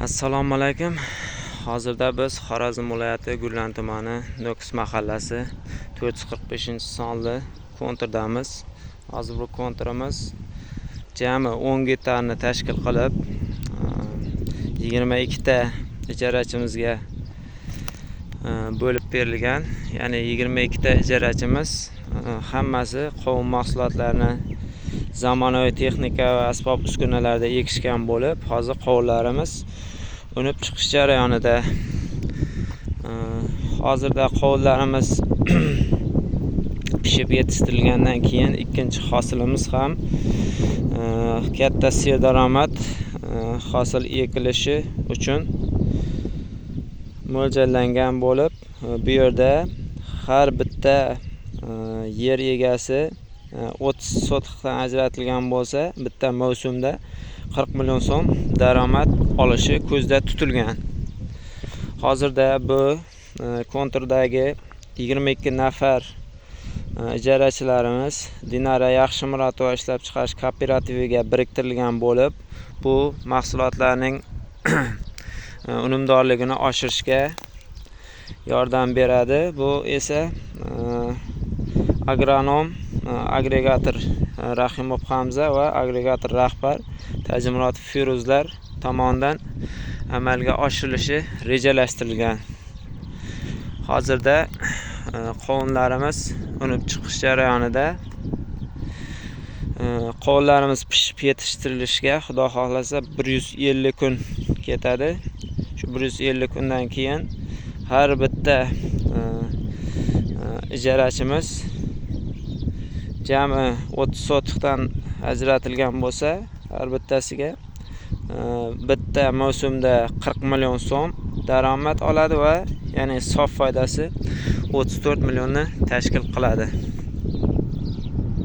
Assalomu alaykum. Hozirda biz Xorazm viloyati Gurlan tumani Nukus mahallasi 445-sonli kontrdamiz. Hozir bu kontrimiz jami 10 gektarni tashkil qilib, 22 ta ijarachimizga bo'lib berilgan. Ya'ni 22 ta ijarachimiz hammasi qovun mahsulotlarini zamonaviy texnika va asbob uskunalarda ekishgan bo'lib, hozir qovunlarimiz unib chiqish jarayonida. Hozirda qovunlarimiz pishib yetishtirilgandan keyin ikkinchi hosilimiz ham katta serdaromad hosil ekilishi uchun mo'ljallangan bo'lib, bu yerda har bitta yer egasi 30 sotixdan ajratilgan bo'lsa, bitta mavsumda 40 million so'm daromad olishi ko'zda tutilgan. Hozirda bu kontrdagi 22 nafar ijarachilarimiz Dinara Yaxshimuratova ishlab chiqarish kooperativiga biriktirilgan bo'lib, bu mahsulotlarning unumdorligini oshirishga yordam beradi. Bu esa agronom agregator Rahimov Hamza va agregator rahbar Tajimurotov Firuzlar tomonidan amalga oshirilishi rejalashtirilgan. Hozirda qovunlarimiz unib chiqish jarayonida. Qovunlarimiz pishib yetishtirilishiga Xudo xohlasa 150 kun ketadi. Shu 150 kundan keyin har bitta ijarachimiz jami 30 sotixdan ajratilgan bo'lsa, har bittasiga bitta mavsumda 40 million so'm daromad oladi va ya'ni sof foydasi 34 millionni tashkil qiladi.